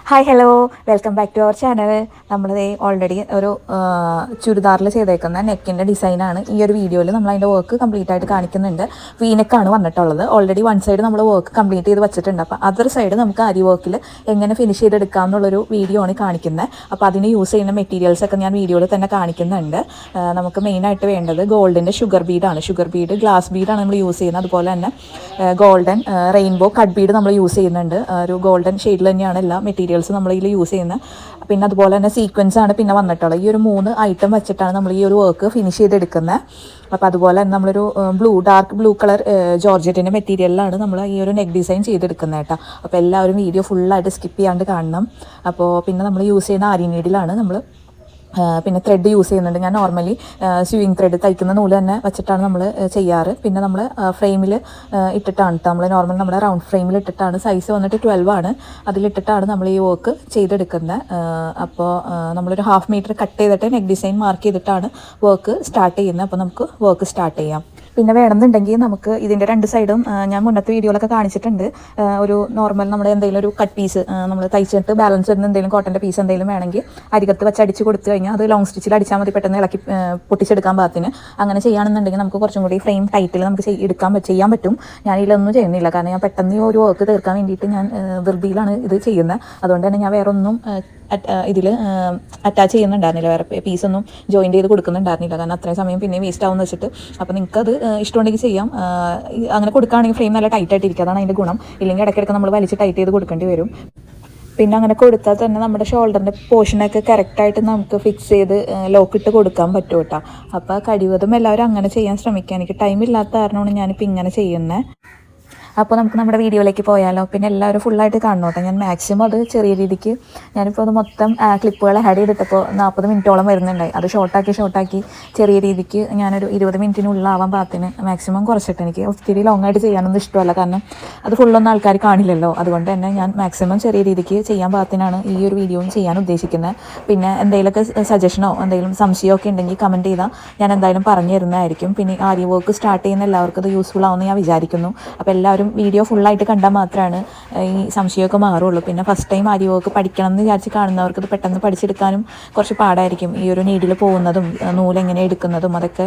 Hi hello welcome back to our channel. നമ്മളിത് already ഒരു ചുരിദാറിൽ ചെയ്തേക്കുന്ന നെക്കിൻ്റെ ഡിസൈനാണ് ഈ ഒരു വീഡിയോയിൽ നമ്മൾ അതിൻ്റെ വർക്ക് കംപ്ലീറ്റ് ആയിട്ട് കാണിക്കുന്നുണ്ട്. വീനെക്കാണ് വന്നിട്ടുള്ളത്. ഓൾറെഡി വൺ സൈഡ് നമ്മൾ വർക്ക് കംപ്ലീറ്റ് ചെയ്ത് വെച്ചിട്ടുണ്ട്. അപ്പോൾ അതർ സൈഡ് നമുക്ക് അരി വർക്കിൽ എങ്ങനെ ഫിനിഷ് ചെയ്തെടുക്കാം എന്നുള്ളൊരു വീഡിയോ ആണ് കാണിക്കുന്നത്. അപ്പോൾ അതിന് യൂസ് ചെയ്യുന്ന മെറ്റീരിയൽസൊക്കെ ഞാൻ വീഡിയോയിൽ തന്നെ കാണിക്കുന്നുണ്ട്. നമുക്ക് മെയിനായിട്ട് വേണ്ടത് ഗോൾഡിൻ്റെ ഷുഗർ ബീഡാണ്. ഷുഗർ ബീഡ്, ഗ്ലാസ് ബീഡാണ് നമ്മൾ യൂസ് ചെയ്യുന്നത്. അതുപോലെ തന്നെ ഗോൾഡൻ റെയിൻബോ കട്ട് ബീഡ് നമ്മൾ യൂസ് ചെയ്യുന്നുണ്ട്. ഒരു ഗോൾഡൻ ഷെയ്ഡിൽ തന്നെയാണ് എല്ലാ മെറ്റീരിയൽസ് നമ്മൾ ഇതിൽ യൂസ് ചെയ്യുന്നത്. പിന്നെ അതുപോലെ തന്നെ സീക്വൻസ് ആണ് പിന്നെ വന്നിട്ടുള്ളത്. ഈ ഒരു 3 ഐറ്റം വെച്ചിട്ടാണ് നമ്മൾ ഈ ഒരു വർക്ക് ഫിനിഷ് ചെയ്തെടുക്കുന്നത്. അപ്പോൾ അതുപോലെ തന്നെ നമ്മളൊരു ഡാർക്ക് ബ്ലൂ കളർ ജോർജറ്റിൻ്റെ മെറ്റീരിയലിലാണ് നമ്മൾ ഈ ഒരു നെക്ക് ഡിസൈൻ ചെയ്തെടുക്കുന്നത് കേട്ടോ. അപ്പോൾ എല്ലാവരും വീഡിയോ ഫുള്ളായിട്ട് സ്കിപ്പ് ചെയ്യാണ്ട് കാണണം. അപ്പോൾ പിന്നെ നമ്മൾ യൂസ് ചെയ്യുന്ന ആരി നീഡിലാണ് നമ്മൾ പിന്നെ ത്രെഡ് യൂസ് ചെയ്യുന്നുണ്ട്. ഞാൻ നോർമലി സ്യൂയിങ് ത്രെഡ് തയ്ക്കുന്ന നൂല് തന്നെ വെച്ചിട്ടാണ് നമ്മൾ ചെയ്യാറ്. പിന്നെ നമ്മൾ ഫ്രെയിമിൽ ഇട്ടിട്ടാണ് നമ്മൾ നോർമൽ നമ്മുടെ റൗണ്ട് ഫ്രെയിമിൽ ഇട്ടിട്ടാണ്. സൈസ് വന്നിട്ട് 12 ആണ്. അതിലിട്ടിട്ടാണ് നമ്മൾ ഈ വർക്ക് ചെയ്തെടുക്കുന്നത്. അപ്പോൾ നമ്മളൊരു 1/2 മീറ്റർ കട്ട് ചെയ്തിട്ട് നെക്ക് ഡിസൈൻ മാർക്ക് ചെയ്തിട്ടാണ് വർക്ക് സ്റ്റാർട്ട് ചെയ്യുന്നത്. അപ്പോൾ നമുക്ക് വർക്ക് സ്റ്റാർട്ട് ചെയ്യാം. പിന്നെ വേണമെന്നുണ്ടെങ്കിൽ നമുക്ക് ഇതിൻ്റെ 2 സൈഡും ഞാൻ മുന്നത്തെ വീഡിയോയിലൊക്കെ കാണിച്ചിട്ടുണ്ട്. ഒരു നോർമൽ നമ്മുടെ എന്തെങ്കിലും ഒരു കട്ട് പീസ് നമ്മൾ തയ്ച്ചിട്ട് ബാലൻസ് വരുന്ന എന്തെങ്കിലും കോട്ടൻ്റെ പീസ് എന്തെങ്കിലും വേണമെങ്കിൽ അരികത്ത് വെച്ച് അടിച്ച് കൊടുത്തു കഴിഞ്ഞാൽ അത് ലോങ് സ്റ്റിച്ചിൽ അടിച്ചാൽ മതി, പെട്ടെന്ന് ഇളക്കി പൊട്ടിച്ചെടുക്കാൻ പാകത്തിന്. അങ്ങനെ ചെയ്യുകയാണെന്നുണ്ടെങ്കിൽ നമുക്ക് കുറച്ചും കൂടി ഫ്രെയിം ടൈറ്റിൽ നമുക്ക് ചെയ്യാൻ പറ്റും. ഞാൻ ഇതിലൊന്നും ചെയ്യുന്നില്ല, കാരണം ഞാൻ പെട്ടെന്ന് ഒരു വർക്ക് തീർക്കാൻ വേണ്ടിയിട്ട് ഞാൻ ധൃതിയിലാണ് ഇത് ചെയ്യുന്നത്. അതുകൊണ്ട് തന്നെ ഞാൻ വേറെ ഒന്നും ഇതിൽ അറ്റാച്ച് ചെയ്യുന്നുണ്ടായിരുന്നില്ല, വേറെ പീസൊന്നും ജോയിൻറ്റ് ചെയ്ത് കൊടുക്കുന്നുണ്ടായിരുന്നില്ല. കാരണം അത്രയും സമയം പിന്നെ വേസ്റ്റ് ആവുമെന്ന് വെച്ചിട്ട്. അപ്പോൾ നിങ്ങൾക്കത് ഇഷ്ടമുണ്ടെങ്കിൽ ചെയ്യാം. അങ്ങനെ കൊടുക്കുകയാണെങ്കിൽ ഫ്രെയിം നല്ല ടൈറ്റായിട്ടിരിക്കുക, അതാണ് അതിൻ്റെ ഗുണം. ഇല്ലെങ്കിൽ ഇടയ്ക്കിടയ്ക്ക് നമ്മൾ വലിച്ച് ടൈറ്റ് ചെയ്ത് കൊടുക്കേണ്ടി വരും. പിന്നെ അങ്ങനെ കൊടുത്താൽ തന്നെ നമ്മുടെ ഷോൾഡറിൻ്റെ പോർഷനൊക്കെ കറക്റ്റായിട്ട് നമുക്ക് ഫിക്സ് ചെയ്ത് ലോക്കിട്ട് കൊടുക്കാൻ പറ്റും കേട്ടോ. അപ്പോൾ കഴിവതും എല്ലാവരും അങ്ങനെ ചെയ്യാൻ ശ്രമിക്കുക. എനിക്ക് ടൈം ഇല്ലാത്ത കാരണമാണ് ഞാനിപ്പോൾ ഇങ്ങനെ ചെയ്യുന്നത്. അപ്പോൾ നമുക്ക് നമ്മുടെ വീഡിയോയിലേക്ക് പോയാലോ. പിന്നെ എല്ലാവരും ഫുള്ളായിട്ട് കാണണം. ഞാൻ മാക്സിമം അത് ചെറിയ രീതിക്ക് ഞാനിപ്പോൾ അത് മൊത്തം ക്ലിപ്പുകൾ ആഡ് ചെയ്തിട്ടപ്പോൾ 40 മിനിറ്റോളം വരുന്നുണ്ടായി. അത് ഷോർട്ടാക്കി ചെറിയ രീതിക്ക് ഞാനൊരു 20 മിനിറ്റിനുള്ളിലാവാൻ പാകത്തിന് മാക്സിമം കുറച്ചിട്ട്. എനിക്ക് ഒത്തിരി ലോങ് ആയിട്ട് ചെയ്യാനൊന്നും ഇഷ്ടമല്ല, കാരണം അത് ഫുള്ളൊന്നും ആൾക്കാർ കാണില്ലല്ലോ. അതുകൊണ്ട് തന്നെ ഞാൻ മാക്സിമം ചെറിയ രീതിക്ക് ചെയ്യാൻ പാകത്തിനാണ് ഈ ഒരു വീഡിയോയും ചെയ്യാൻ ഉദ്ദേശിക്കുന്നത്. പിന്നെ എന്തെങ്കിലുമൊക്കെ സജഷനോ എന്തെങ്കിലും സംശയമൊക്കെ ഉണ്ടെങ്കിൽ കമൻറ്റ് ചെയ്താൽ ഞാൻ എന്തായാലും പറഞ്ഞു തരുന്നതായിരിക്കും. പിന്നെ ആരി വർക്ക് സ്റ്റാർട്ട് ചെയ്യുന്ന എല്ലാവർക്കും അത് യൂസ്ഫുൾ ആവുമെന്ന് ഞാൻ വിചാരിക്കുന്നു. അപ്പോൾ എല്ലാവരും വീഡിയോ ഫുള്ളായിട്ട് കണ്ടാൽ മാത്രമാണ് ഈ സംശയമൊക്കെ മാറുള്ളൂ. പിന്നെ ഫസ്റ്റ് ടൈം ആരി വർക്ക് പഠിക്കണം എന്ന് വിചാരിച്ച് കാണുന്നവർക്ക് ഇത് പെട്ടെന്ന് പഠിച്ചെടുക്കാനും കുറച്ച് പാടായിരിക്കും. ഈ ഒരു നീഡിൽ പോകുന്നതും നൂലെങ്ങനെ എടുക്കുന്നതും അതൊക്കെ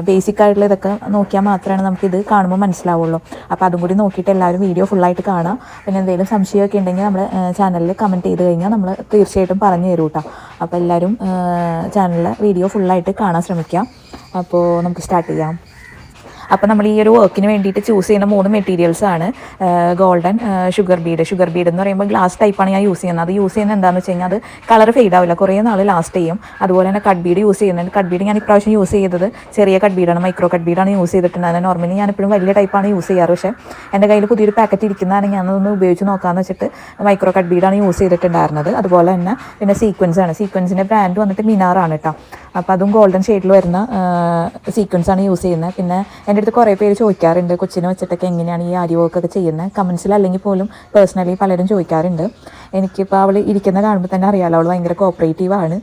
ബേസിക് ആയിട്ടുള്ള ഇതൊക്കെ നോക്കിയാൽ മാത്രമാണ് നമുക്കിത് കാണുമ്പോൾ മനസ്സിലാവുള്ളൂ. അപ്പോൾ അതും കൂടി നോക്കിയിട്ട് എല്ലാവരും വീഡിയോ ഫുള്ളായിട്ട് കാണാം. പിന്നെ എന്തെങ്കിലും സംശയമൊക്കെ ഉണ്ടെങ്കിൽ നമ്മുടെ ചാനലിൽ കമൻറ്റ് ചെയ്ത് കഴിഞ്ഞാൽ നമ്മൾ തീർച്ചയായിട്ടും പറഞ്ഞു തരും കേട്ടോ. അപ്പോൾ എല്ലാവരും ചാനലിൽ വീഡിയോ ഫുള്ളായിട്ട് കാണാൻ ശ്രമിക്കാം. അപ്പോൾ നമുക്ക് സ്റ്റാർട്ട് ചെയ്യാം. അപ്പോൾ നമ്മൾ ഈ ഒരു വർക്കിന് വേണ്ടിയിട്ട് ചൂസ് ചെയ്യുന്ന 3 മെറ്റീരിയൽസാണ് ഗോൾഡൻ ഷുഗർ ബീഡ് എന്ന് പറയുമ്പോൾ ഗ്ലാസ് ടൈപ്പാണ് ഞാൻ യൂസ് ചെയ്യുന്നത്. അത് യൂസ് ചെയ്യുന്നത് എന്താണെന്ന് വെച്ച് കഴിഞ്ഞാൽ അത് കളർ ഫെയ്ഡ് ആവില്ല, കുറേ നാൾ ലാസ്റ്റ് ചെയ്യും. അതുപോലെ തന്നെ കട്ട് ബീഡ് യൂസ് ചെയ്യുന്നുണ്ട്. കട്ട് ബീഡ് ഞാൻ ഇപ്രാവശ്യം യൂസ് ചെയ്തത് ചെറിയ കട്ട് ബീഡാണ്, മൈക്രോ കട്ട് ബീഡാണ് യൂസ് ചെയ്തിട്ടുണ്ടായിരുന്നത്. നോർമലി ഞാനിപ്പോഴും വലിയ ടൈപ്പാണ് യൂസ് ചെയ്യാറ്. പക്ഷേ എൻ്റെ കയ്യിൽ പുതിയൊരു പാക്കറ്റ് ഇരിക്കുന്നതാണ്, ഞാനതൊന്ന് ഉപയോഗിച്ച് നോക്കാമെന്ന് വെച്ചിട്ട് മൈക്രോ കട്ട് ബീഡാണ് യൂസ് ചെയ്തിട്ടുണ്ടായിരുന്നത്. അതുപോലെ തന്നെ പിന്നെ സീക്വൻസിൻ്റെ ബ്രാൻഡ് വന്നിട്ട് മിനാറാണ് കേട്ടോ. അപ്പോൾ അതും ഗോൾഡൻ ഷെയ്ഡിൽ വരുന്ന സീക്വൻസാണ് യൂസ് ചെയ്യുന്നത്. പിന്നെ എൻ്റെ അടുത്ത് കുറേ പേര് ചോദിക്കാറുണ്ട് കൊച്ചിനെ വെച്ചിട്ടൊക്കെ എങ്ങനെയാണ് ഈ ആരി വർക്കൊക്കെ ചെയ്യുന്നത്. കമൻസിൽ അല്ലെങ്കിൽ പോലും പേഴ്സണലി പലരും ചോദിക്കാറുണ്ട്. എനിക്കിപ്പോൾ അവൾ ഇരിക്കുന്ന കാണുമ്പോൾ തന്നെ അറിയാമല്ലോ, അവൾ ഭയങ്കര കോപ്പറേറ്റീവാണ്.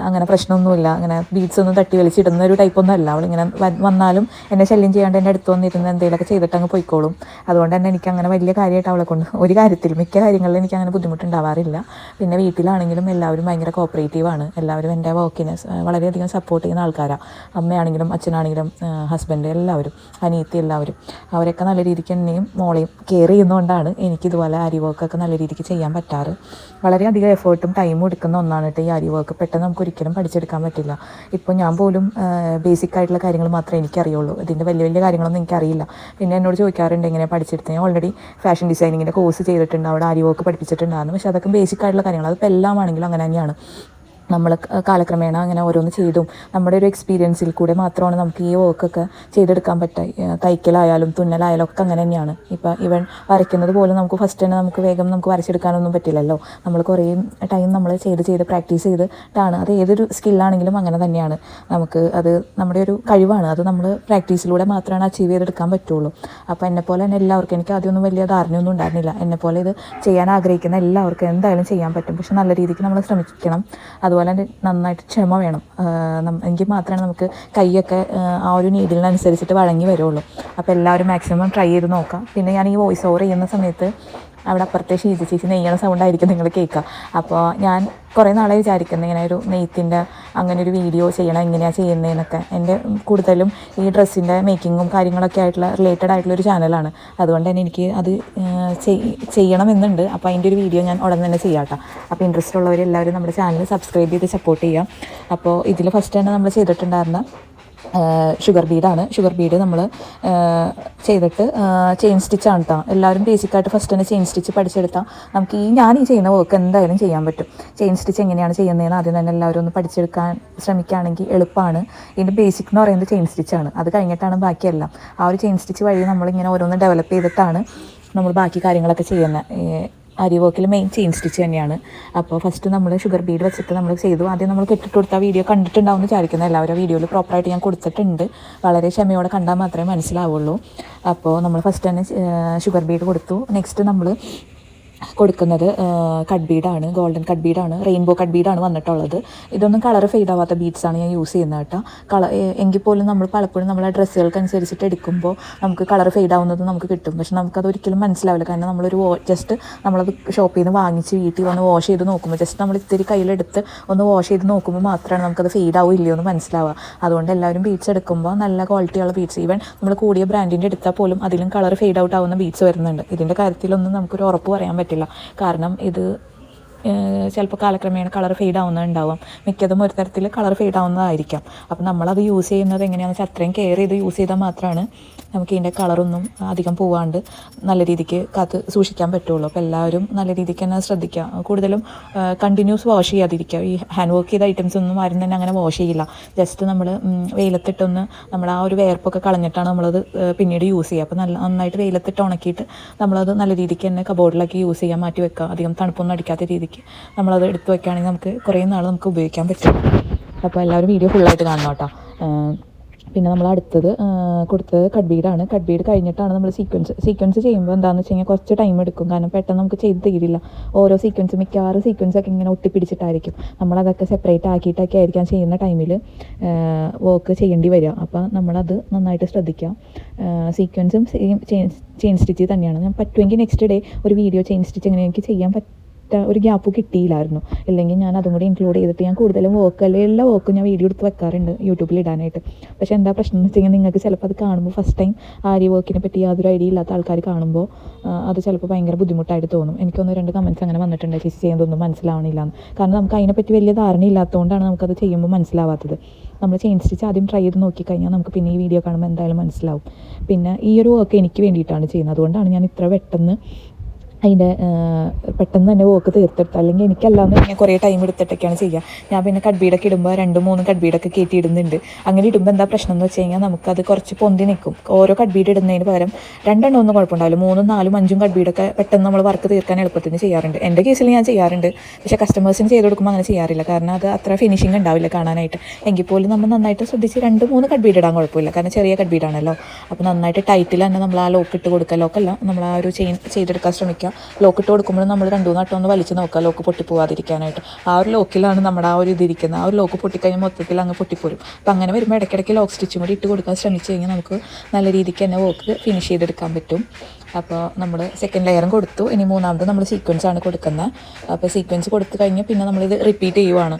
അങ്ങനെ പ്രശ്നമൊന്നുമില്ല, അങ്ങനെ ബീഡ്സ് ഒന്നും തട്ടി വലിച്ചിടുന്ന ഒരു ടൈപ്പൊന്നും അല്ല. അവളിങ്ങനെ വന്നാലും എന്നെ ശല്യം ചെയ്യാണ്ട് എൻ്റെ അടുത്ത് വന്നിരുന്ന് എന്തെങ്കിലുമൊക്കെ ചെയ്തിട്ട് അങ്ങ് പോയിക്കോളും. അതുകൊണ്ട് തന്നെ എനിക്ക് അങ്ങനെ വലിയ കാര്യമായിട്ട് അവളെ കൊണ്ട് ഒരു കാര്യത്തിലും മിക്ക കാര്യങ്ങളിലും എനിക്ക് അങ്ങനെ ബുദ്ധിമുട്ടുണ്ടാവാറില്ല. പിന്നെ വീട്ടിലാണെങ്കിലും എല്ലാവരും ഭയങ്കര കോപ്പറേറ്റീവാണ്. എല്ലാവരും എൻ്റെ വർക്കിനെ വളരെയധികം സപ്പോർട്ട് ചെയ്യുന്ന ആൾക്കാരാണ്. അമ്മയാണെങ്കിലും അച്ഛനാണെങ്കിലും ഹസ്ബൻഡ് എല്ലാവരും, അനിയത്തി എല്ലാവരും, അവരൊക്കെ നല്ല രീതിക്ക് എന്നെയും മോളെയും കെയർ ചെയ്യുന്നതുകൊണ്ടാണ് എനിക്കിതുപോലെ ആരി വർക്കൊക്കെ നല്ല രീതിക്ക് ചെയ്യാൻ പറ്റാറ്. വളരെയധികം എഫേർട്ടും ടൈമും എടുക്കുന്ന ഒന്നാണ് കേട്ടോ ഈ ആരി വർക്ക്. പെട്ടെന്ന് നമുക്ക് ഒരിക്കലും പഠിച്ചെടുക്കാൻ പറ്റില്ല. ഇപ്പോൾ ഞാൻ പോലും ബേസിക് ആയിട്ടുള്ള കാര്യങ്ങൾ മാത്രമേ എനിക്കറിയുള്ളൂ. ഇതിൻ്റെ വലിയ വലിയ കാര്യങ്ങളൊന്നും എനിക്കറിയില്ല. പിന്നെ എന്നോട് ചോദിക്കാറുണ്ട് എങ്ങനെ പഠിച്ചെടുത്ത്. ഞാൻ ഓൾറെഡി ഫാഷൻ ഡിസൈനിങ്ങിൻ്റെ കോഴ്സ് ചെയ്തിട്ടുണ്ട്, അവിടെ ആരി വർക്ക് പഠിപ്പിച്ചിട്ടുണ്ടായിരുന്നു. പക്ഷേ അതൊക്കെ ബേസിക് ആയിട്ടുള്ള കാര്യങ്ങൾ, അതിപ്പോൾ എല്ലാം ആണെങ്കിലും അങ്ങനെ തന്നെയാണ്. നമ്മൾ കാലക്രമേണ അങ്ങനെ ഓരോന്ന് ചെയ്തും നമ്മുടെ ഒരു എക്സ്പീരിയൻസിൽ കൂടെ മാത്രമാണ് നമുക്ക് ഈ വർക്കൊക്കെ ചെയ്തെടുക്കാൻ പറ്റുക. തയ്ക്കലായാലും തുന്നലായാലും ഒക്കെ അങ്ങനെ തന്നെയാണ്. ഇപ്പോൾ ഇവൻ വരയ്ക്കുന്നത് പോലും നമുക്ക് ഫസ്റ്റ് തന്നെ നമുക്ക് വേഗം നമുക്ക് വരച്ചെടുക്കാനൊന്നും പറ്റില്ലല്ലോ. നമ്മൾ കുറേ ടൈം നമ്മൾ ചെയ്ത് പ്രാക്ടീസ് ചെയ്തിട്ടാണ്. അത് ഏതൊരു സ്കില്ലാണെങ്കിലും അങ്ങനെ തന്നെയാണ്. നമുക്ക് അത് നമ്മുടെ ഒരു കഴിവാണ്. അത് നമ്മൾ പ്രാക്ടീസിലൂടെ മാത്രമാണ് അച്ചീവ് ചെയ്തെടുക്കാൻ പറ്റുള്ളൂ. അപ്പോൾ എന്നെപ്പോലെ തന്നെ എല്ലാവർക്കും, എനിക്ക് ആദ്യമൊന്നും വലിയ ധാരണയൊന്നും ഉണ്ടായിരുന്നില്ല. എന്നെപ്പോലെ ഇത് ചെയ്യാൻ ആഗ്രഹിക്കുന്ന എല്ലാവർക്കും എന്തായാലും ചെയ്യാൻ പറ്റും. പക്ഷെ നല്ല രീതിക്ക് നമ്മൾ ശ്രമിക്കണം. അതുപോലെ തന്നെ നന്നായിട്ട് ക്ഷമ വേണം. എങ്കിൽ മാത്രമേ നമുക്ക് കൈയൊക്കെ ആ ഒരു നീഡിലിനനുസരിച്ചിട്ട് വഴങ്ങി വരുള്ളൂ. അപ്പോൾ എല്ലാവരും മാക്സിമം ട്രൈ ചെയ്ത് നോക്കാം. പിന്നെ ഞാൻ ഈ വോയിസ് ഓവർ ചെയ്യുന്ന സമയത്ത് അവിടെ അപ്പുറത്തെ ഷീജ ചേച്ചി നെയ്യണ സൗണ്ടായിരിക്കും നിങ്ങൾ കേൾക്കുക. അപ്പോൾ ഞാൻ കുറേ നാളെ വിചാരിക്കുന്നത് ഇങ്ങനെ ഒരു നെയ്ത്തിൻ്റെ അങ്ങനെ ഒരു വീഡിയോ ചെയ്യണം, എങ്ങനെയാണ് ചെയ്യുന്നതെന്നൊക്കെ. എൻ്റെ കൂടുതലും ഈ ഡ്രസ്സിൻ്റെ മേക്കിങ്ങും കാര്യങ്ങളൊക്കെ ആയിട്ടുള്ള റിലേറ്റഡ് ആയിട്ടുള്ള ഒരു ചാനലാണ്. അതുകൊണ്ട് തന്നെ എനിക്ക് അത് ചെയ്യണമെന്നുണ്ട്. അപ്പോൾ അതിൻ്റെ ഒരു വീഡിയോ ഞാൻ ഉടൻ തന്നെ ചെയ്യാം കേട്ടോ. അപ്പോൾ ഇൻട്രസ്റ്റ് ഉള്ളവരെല്ലാവരും നമ്മുടെ ചാനൽ സബ്സ്ക്രൈബ് ചെയ്ത് സപ്പോർട്ട് ചെയ്യാം. അപ്പോൾ ഇതിൽ ഫസ്റ്റ് തന്നെ നമ്മൾ ചെയ്തിട്ടുണ്ടായിരുന്ന ഷുഗർ ബീഡാണ്. ഷുഗർ ബീഡ് നമ്മൾ ചെയ്തിട്ട് ചെയിൻ സ്റ്റിച്ചാണ് കേട്ടോ. എല്ലാവരും ബേസിക്കായിട്ട് ഫസ്റ്റ് തന്നെ ചെയിൻ സ്റ്റിച്ച് പഠിച്ചെടുത്താൽ നമുക്ക് ഞാൻ ഈ ചെയ്യുന്ന വർക്ക് എന്തായാലും ചെയ്യാൻ പറ്റും. ചെയിൻ സ്റ്റിച്ച് എങ്ങനെയാണ് ചെയ്യുന്നതെന്ന് ആദ്യം തന്നെ എല്ലാവരും ഒന്ന് പഠിച്ചെടുക്കാൻ ശ്രമിക്കുകയാണെങ്കിൽ എളുപ്പമാണ്. ഇതിൻ്റെ ബേസിക് എന്ന് പറയുന്നത് ചെയിൻ സ്റ്റിച്ചാണ്. അത് കഴിഞ്ഞിട്ടാണ് ബാക്കിയെല്ലാം. ആ ഒരു ചെയിൻ സ്റ്റിച്ച് വഴി നമ്മളിങ്ങനെ ഓരോന്ന് ഡെവലപ്പ് ചെയ്തിട്ടാണ് നമ്മൾ ബാക്കി കാര്യങ്ങളൊക്കെ ചെയ്യുന്നത്. അരി വർക്കിൽ മെയിൻ ചെയിൻ സ്റ്റിച്ച് തന്നെയാണ്. അപ്പോൾ ഫസ്റ്റ് നമ്മൾ ഷുഗർ ബീഡ് വെച്ചിട്ട് നമ്മൾ ചെയ്തു. ആദ്യം നമ്മൾ കെട്ടിട്ട് കൊടുത്ത വീഡിയോ കണ്ടിട്ടുണ്ടാവും എന്ന് വിചാരിക്കുന്നത്. എല്ലാവരും വീഡിയോയിൽ പ്രോപ്പറായിട്ട് ഞാൻ കൊടുത്തിട്ടുണ്ട്. വളരെ ക്ഷമയോടെ കണ്ടാൽ മാത്രമേ മനസ്സിലാവുള്ളൂ. അപ്പോൾ നമ്മൾ ഫസ്റ്റ് തന്നെ ഷുഗർ ബീഡ് കൊടുത്തു. നെക്സ്റ്റ് നമ്മൾ കൊടുക്കുന്നത് കട്ട് ബീഡാണ്, ഗോൾഡൻ കട്ട് ബീഡാണ്, റെയിൻബോ കട്ട് ബീഡാണ് വന്നിട്ടുള്ളത്. ഇതൊന്നും കളർ ഫെയ്ഡ് ആവാത്ത ബീഡ്സാണ് ഞാൻ യൂസ് ചെയ്യുന്നത് കേട്ടോ. എങ്കിൽ പോലും നമ്മൾ പലപ്പോഴും നമ്മളെ ഡ്രസ്സുകൾക്ക് അനുസരിച്ചിട്ട് എടുക്കുമ്പോൾ നമുക്ക് കളർ ഫെയ്ഡ് ആവുന്നത് നമുക്ക് കിട്ടും. പക്ഷെ നമുക്കത് ഒരിക്കലും മനസ്സിലാവില്ല. കാരണം നമ്മളൊരു ജസ്റ്റ് നമ്മളത് ഷോപ്പിൽ നിന്ന് വാങ്ങിച്ച് വീട്ടിൽ വന്ന് വാഷ് ചെയ്ത് നോക്കുമ്പോൾ, ജസ്റ്റ് നമ്മൾ ഇത്തിരി കയ്യിലെടുത്ത് ഒന്ന് വാഷ് ചെയ്ത് നോക്കുമ്പോൾ മാത്രമാണ് നമുക്കത് ഫെയ്ഡ് ആവും ഇല്ലയോ എന്ന് മനസ്സിലാവുക. അതുകൊണ്ട് എല്ലാവരും ബീഡ്സ് എടുക്കുമ്പോൾ നല്ല ക്വാളിറ്റിയുള്ള ബീഡ്സ്, ഈവൻ നമ്മൾ കൂടിയ ബ്രാൻഡിൻ്റെ എടുത്താൽ പോലും അതിലും കളർ ഫെയ്ഡ് ഔട്ട് ആവുന്ന ബീഡ്സ് വരുന്നുണ്ട്. ഇതിൻ്റെ കാര്യത്തിലൊന്നും നമുക്കൊരു ഉറപ്പ് പറയാൻ പറ്റില്ല. കാരണം ഇത് ചിലപ്പോൾ കാലക്രമേണ കളർ ഫെയ്ഡ് ആവുന്നുണ്ടാവാം. മിക്കതും ഒരു തരത്തിൽ കളർ ഫെയ്ഡ് ആവുന്നതായിരിക്കാം. അപ്പോൾ നമ്മളത് യൂസ് ചെയ്യുന്നത് എങ്ങനെയാണെന്ന് വെച്ചാൽ അത്രയും കെയർ ചെയ്ത് യൂസ് ചെയ്താൽ മാത്രമാണ് നമുക്ക് ഇതിൻ്റെ കളറൊന്നും അധികം പോവാണ്ട് നല്ല രീതിക്ക് കാത്ത് സൂക്ഷിക്കാൻ പറ്റുള്ളൂ. അപ്പോൾ എല്ലാവരും നല്ല രീതിക്ക് തന്നെ ശ്രദ്ധിക്കുക. കൂടുതലും കണ്ടിന്യൂസ് വാഷ് ചെയ്യാതിരിക്കുക. ഈ ഹാൻഡ് വർക്ക് ചെയ്ത ഐറ്റംസ് ഒന്നും ആരും തന്നെ അങ്ങനെ വാഷ് ചെയ്യില്ല. ജസ്റ്റ് നമ്മൾ വെയിലത്തിട്ടൊന്ന് നമ്മൾ ആ ഒരു വേർപ്പൊക്കെ കളഞ്ഞിട്ടാണ് നമ്മളത് പിന്നീട് യൂസ് ചെയ്യുക. അപ്പോൾ നന്നായിട്ട് വെയിലത്തിട്ട് ഉണക്കിയിട്ട് നമ്മളത് നല്ല രീതിക്ക് തന്നെ കബോർഡിലൊക്കെ യൂസ് ചെയ്യാൻ മാറ്റി വെക്കുക. അധികം തണുപ്പൊന്നും അടിക്കാത്ത രീതിക്ക് നമ്മളത് എടുത്ത് വെക്കുകയാണെങ്കിൽ നമുക്ക് കുറേ നാൾ നമുക്ക് ഉപയോഗിക്കാൻ പറ്റും. അപ്പോൾ എല്ലാവരും വീഡിയോ ഫുള്ളായിട്ട് കാണണം കേട്ടോ. പിന്നെ നമ്മൾ അടുത്തത് കൊടുത്തത് കട്ട് ബീഡാണ്. കട്ട് ബീഡ് കഴിഞ്ഞിട്ടാണ് നമ്മൾ സീക്വൻസ് ചെയ്യുമ്പോൾ എന്താണെന്ന് വെച്ച് കഴിഞ്ഞാൽ കുറച്ച് ടൈം എടുക്കും. കാരണം പെട്ടെന്ന് നമുക്ക് ചെയ്ത് തീരില്ല. ഓരോ സീക്വൻസ് മിക്കവാറും സീക്വൻസൊക്കെ ഇങ്ങനെ ഒട്ടിപ്പിടിച്ചിട്ടായിരിക്കും. നമ്മളതൊക്കെ സെപ്പറേറ്റ് ആക്കിയിട്ടൊക്കെ ആയിരിക്കാം ചെയ്യുന്ന ടൈമിൽ വർക്ക് ചെയ്യേണ്ടി വരിക. അപ്പോൾ നമ്മളത് നന്നായിട്ട് ശ്രദ്ധിക്കാം. സീക്വൻസും ചെയിൻ സ്റ്റിച്ച് തന്നെയാണ്. ഞാൻ പറ്റുമെങ്കിൽ നെക്സ്റ്റ് ഡേ ഒരു വീഡിയോ ചെയിൻ സ്റ്റിച്ച് എങ്ങനെ എനിക്ക് ചെയ്യാൻ ഒരു ഗ്യാപ്പ് കിട്ടിയില്ലായിരുന്നു. ഇല്ലെങ്കിൽ ഞാൻ അതും കൂടി ഇൻക്ലൂഡ് ചെയ്തിട്ട് ഞാൻ കൂടുതലും എല്ലാ വർക്കും ഞാൻ വീഡിയോ എടുത്ത് വെക്കാറുണ്ട് യൂട്യൂബിൽ ഇടാനായിട്ട്. പക്ഷേ എന്താ പ്രശ്നം എന്ന് വെച്ച് കഴിഞ്ഞാൽ നിങ്ങൾക്ക് ചിലപ്പോൾ അത് കാണുമ്പോൾ ഫസ്റ്റ് ടൈം ആരി വർക്കിനെ പറ്റി യാതൊരു ഐഡിയ ഇല്ലാത്ത ആൾക്കാർ കാണുമ്പോൾ അത് ചിലപ്പോൾ ഭയങ്കര ബുദ്ധിമുട്ടായിട്ട് തോന്നും. എനിക്കൊന്ന് 2 കമൻറ്റ്സ് അങ്ങനെ വന്നിട്ടുണ്ട്, ചേച്ചി ചെയ്യുന്നതൊന്നും മനസ്സിലാവണില്ല എന്ന്. കാരണം നമുക്ക് അതിനെപ്പറ്റി വലിയ ധാരണ ഇല്ലാത്തതുകൊണ്ടാണ് നമുക്കത് ചെയ്യുമ്പോൾ മനസ്സിലാവാത്തത്. നമ്മൾ ചെയിൻ സ്റ്റിച്ച് ആദ്യം ട്രൈ ചെയ്ത് നോക്കിക്കഴിഞ്ഞാൽ നമുക്ക് പിന്നെ ഈ വീഡിയോ കാണുമ്പോൾ എന്തായാലും മനസ്സിലാവും. പിന്നെ ഈ ഒരു വർക്ക് എനിക്ക് വേണ്ടിയിട്ടാണ് ചെയ്യുന്നത്. അതുകൊണ്ടാണ് ഞാൻ ഇത്ര അതിൻ്റെ പെട്ടെന്ന് തന്നെ വർക്ക് തീർത്തെടുത്ത്. അല്ലെങ്കിൽ എനിക്കല്ലാന്ന് ഞാൻ കുറേ ടൈം എടുത്തിട്ടൊക്കെയാണ് ചെയ്യുക. ഞാൻ പിന്നെ കട്ട് ബീഡൊക്കെ ഇടുമ്പോൾ 2-3 കട്ട് ബീഡൊക്കെ കയറ്റി ഇടുന്നുണ്ട്. അങ്ങനെ ഇടുമ്പോൾ എന്താ പ്രശ്നം എന്ന് വെച്ച് കഴിഞ്ഞാൽ നമുക്കത് കുറച്ച് പൊന്തി നിൽക്കും. ഓരോ കട്ട് ബീഡ് ഇടുന്നതിന് പകരം 2 ഒന്നും കുഴപ്പമുണ്ടാവില്ല, 3, 4, 5 കട്ട് ബീഡൊക്കെ പെട്ടെന്ന് നമ്മൾ വർക്ക് തീർക്കാൻ എളുപ്പത്തിന് ചെയ്യാറുണ്ട്. എൻ്റെ കേസിൽ ഞാൻ ചെയ്യാറുണ്ട്. പക്ഷേ കസ്റ്റമേഴ്സിന് ചെയ്ത് കൊടുക്കുമ്പോൾ അങ്ങനെ ചെയ്യാറില്ല. കാരണം അത് അത്ര ഫിനിഷിങ് ഉണ്ടാവില്ല കാണാനായിട്ട്. എങ്കിൽ പോലും നമ്മൾ നന്നായിട്ട് ശ്രദ്ധിച്ച് 2-3 കട്ട് ബീഡ് ഇടാൻ കുഴപ്പമില്ല. കാരണം ചെറിയ കട്ട് ബീഡാണല്ലോ. അപ്പോൾ നന്നായിട്ട് ടൈറ്റിൽ തന്നെ നമ്മൾ ആ ലോക്ക് ഇട്ട് കൊടുക്കുക. ലോക്കല്ല, നമ്മൾ ആ ഒരു ചെയിൻ ചെയ്തെടുക്കാൻ ശ്രമിക്കുക. ലോക്ക് ഇട്ട് കൊടുക്കുമ്പോൾ നമ്മൾ 2-3 വട്ടം ഒന്ന് വലിച്ച് നോക്കുക ലോക്ക് പൊട്ടിപ്പോവാതിരിക്കാനായിട്ട്. ആ ഒരു ലോക്കിലാണ് നമ്മുടെ ആ ഒരു ഇതിരിക്കുന്നത്. ആ ഒരു ലോക്ക് പൊട്ടിക്കഴിഞ്ഞാൽ മൊത്തത്തിൽ അങ്ങ് പൊട്ടിപ്പോരും. അപ്പം അങ്ങനെ വരുമ്പോൾ ഇടയ്ക്കിടയ്ക്ക് ലോക്ക് സ്റ്റിച്ചും കൂടി ഇട്ട് കൊടുക്കാൻ ശ്രമിച്ചു കഴിഞ്ഞാൽ നമുക്ക് നല്ല രീതിക്ക് തന്നെ വർക്ക് ഫിനിഷ് ചെയ്തെടുക്കാൻ പറ്റും. അപ്പോൾ നമ്മൾ സെക്കൻഡ് ലെയറും കൊടുത്തു. ഇനി മൂന്നാമത് നമ്മൾ സീക്വൻസാണ് കൊടുക്കുന്നത്. അപ്പോൾ സീക്വൻസ് കൊടുത്തു കഴിഞ്ഞാൽ പിന്നെ നമ്മളിത് റിപ്പീറ്റ് ചെയ്യുവാണ്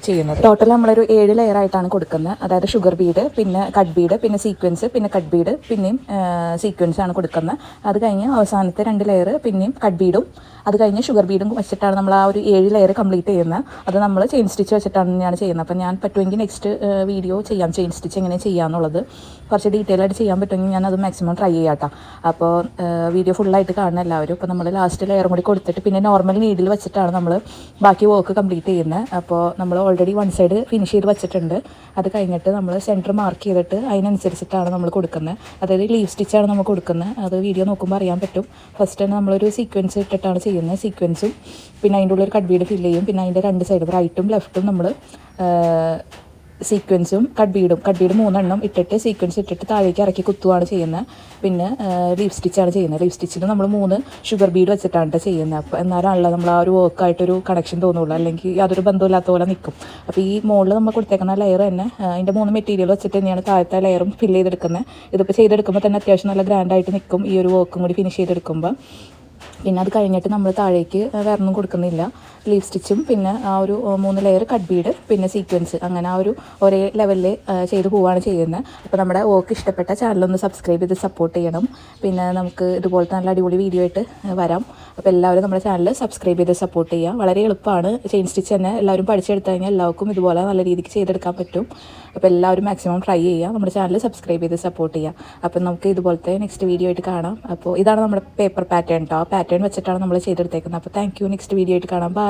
ചെയ്യുന്നത്. ടോട്ടൽ നമ്മളൊരു 7 ലെയറായിട്ടാണ് കൊടുക്കുന്നത്. അതായത് ഷുഗർ ബീഡ്, പിന്നെ കട്ട് ബീഡ്, പിന്നെ സീക്വൻസ്, പിന്നെ കട്ട് ബീഡ്, പിന്നെയും സീക്വൻസ് ആണ് കൊടുക്കുന്നത്. അത് കഴിഞ്ഞ് അവസാനത്തെ 2 ലെയർ പിന്നെയും കട്ട് ബീഡും അത് കഴിഞ്ഞ് ഷുഗർ ബീഡും വെച്ചിട്ടാണ് നമ്മൾ ആ ഒരു 7 ലെയർ കംപ്ലീറ്റ് ചെയ്യുന്നത്. അത് നമ്മൾ ചെയിൻ സ്റ്റിച്ച് വെച്ചിട്ടാണ് ഞാൻ ചെയ്യുന്നത്. അപ്പോൾ ഞാൻ പറ്റുമെങ്കിൽ നെക്സ്റ്റ് വീഡിയോ ചെയ്യാം ചെയിൻ സ്റ്റിച്ച് എങ്ങനെ ചെയ്യാമെന്നുള്ളത്. കുറച്ച് ഡീറ്റെയിൽ ആയിട്ട് ചെയ്യാൻ പറ്റുമെങ്കിൽ ഞാൻ അത് മാക്സിമം ട്രൈ ചെയ്യാം കേട്ടോ. അപ്പോൾ വീഡിയോ ഫുള്ളായിട്ട് കാണുന്ന എല്ലാവരും. അപ്പോൾ നമ്മൾ ലാസ്റ്റ് ലെയറും കൂടി കൊടുത്തിട്ട് പിന്നെ നോർമൽ നീഡിൽ വെച്ചിട്ടാണ് നമ്മൾ ബാക്കി വർക്ക് കംപ്ലീറ്റ് ചെയ്യുന്നത്. അപ്പോൾ നമ്മൾ ഓൾറെഡി 1 സൈഡ് ഫിനിഷ് ചെയ്ത് വെച്ചിട്ടുണ്ട്. അത് കഴിഞ്ഞിട്ട് നമ്മൾ സെൻറ്റർ മാർക്ക് ചെയ്തിട്ട് അതിനനുസരിച്ചിട്ടാണ് നമ്മൾ കൊടുക്കുന്നത്. അതായത് ലീവ് സ്റ്റിച്ചാണ് നമ്മൾ കൊടുക്കുന്നത്. അത് വീഡിയോ നോക്കുമ്പോൾ അറിയാൻ പറ്റും. ഫസ്റ്റ് തന്നെ നമ്മളൊരു സീക്വൻസ് ഇട്ടിട്ടാണ് ചെയ്യുന്നത്. സീക്വൻസും പിന്നെ അതിൻ്റെ ഉള്ളിൽ ഒരു കട്ട് ബീഡ് ഫില്ല് ചെയ്യും. പിന്നെ അതിൻ്റെ 2 സൈഡ് റൈറ്റും ലെഫ്റ്റും നമ്മൾ സീക്വൻസും കട്ട് ബീഡ് 3 ഇട്ടിട്ട് സീക്വൻസ് ഇട്ടിട്ട് താഴേക്ക് ഇറക്കി കുത്തുവാണ് ചെയ്യുന്നത്. പിന്നെ ലീഫ് സ്റ്റിച്ചാണ് ചെയ്യുന്നത്. ലീഫ് സ്റ്റിച്ചിൽ നമ്മൾ 3 ഷുഗർ ബീഡ് വെച്ചിട്ടാണ് ചെയ്യുന്നത്. അപ്പോൾ എന്നാലാണല്ലോ നമ്മൾ ആ ഒരു വർക്കായിട്ടൊരു കണക്ഷൻ തോന്നുള്ളൂ, അല്ലെങ്കിൽ യാതൊരു ബന്ധമില്ലാത്ത പോലെ നിൽക്കും. അപ്പോൾ ഈ മുകളിൽ നമ്മൾ കൊടുത്തേക്കുന്ന ലെയർ തന്നെ അതിൻ്റെ 3 മെറ്റീരിയൽ വെച്ചിട്ട് തന്നെയാണ് താഴത്തെ ലെയറും ഫില്ല് ചെയ്തെടുക്കുന്നത്. ഇതിപ്പോൾ ചെയ്തെടുക്കുമ്പോൾ തന്നെ അത്യാവശ്യം നല്ല ഗ്രാൻഡായിട്ട് നിൽക്കും ഈ ഒരു വർക്കും കൂടി ഫിനിഷ് ചെയ്തെടുക്കുമ്പോൾ. പിന്നെ അത് കഴിഞ്ഞിട്ട് നമ്മൾ താഴേക്ക് വേറൊന്നും കൊടുക്കുന്നില്ല. ലീഫ് സ്റ്റിച്ചും പിന്നെ ആ ഒരു 3 ലെയർ കട്ട് ബീഡ് പിന്നെ സീക്വൻസ്, അങ്ങനെ ആ ഒരു ഒരേ ലെവലിൽ ചെയ്ത് പോവുകയാണ് ചെയ്യുന്നത്. അപ്പോൾ നമ്മുടെ വർക്ക് ഇഷ്ടപ്പെട്ട ചാനലൊന്ന് സബ്സ്ക്രൈബ് ചെയ്ത് സപ്പോർട്ട് ചെയ്യണം. പിന്നെ നമുക്ക് ഇതുപോലത്തെ നല്ല അടിപൊളി വീഡിയോ ആയിട്ട് വരാം. അപ്പോൾ എല്ലാവരും നമ്മുടെ ചാനൽ സബ്സ്ക്രൈബ് ചെയ്ത് സപ്പോർട്ട് ചെയ്യുക. വളരെ എളുപ്പമാണ്. ചെയിൻ സ്റ്റിച്ച് തന്നെ എല്ലാവരും പഠിച്ചെടുത്ത് കഴിഞ്ഞാൽ എല്ലാവർക്കും ഇതുപോലെ നല്ല രീതിക്ക് ചെയ്തെടുക്കാൻ പറ്റും. അപ്പോൾ എല്ലാവരും മാക്സിമം ട്രൈ ചെയ്യുക. നമ്മുടെ ചാനൽ സബ്സ്ക്രൈബ് ചെയ്ത് സപ്പോർട്ട് ചെയ്യുക. അപ്പോൾ നമുക്ക് ഇതുപോലത്തെ നെക്സ്റ്റ് വീഡിയോ ആയിട്ട് കാണാം. അപ്പോൾ ഇതാണ് നമ്മുടെ പേപ്പർ പാറ്റേൺ കേട്ടോ. ആ പാറ്റേൺ വെച്ചിട്ടാണ് നമ്മൾ ചെയ്തെടുത്തേക്കുന്നത്. അപ്പോൾ താങ്ക് യു. നെക്സ്റ്റ് വീഡിയോ ആയിട്ട് കാണാം. ബൈ.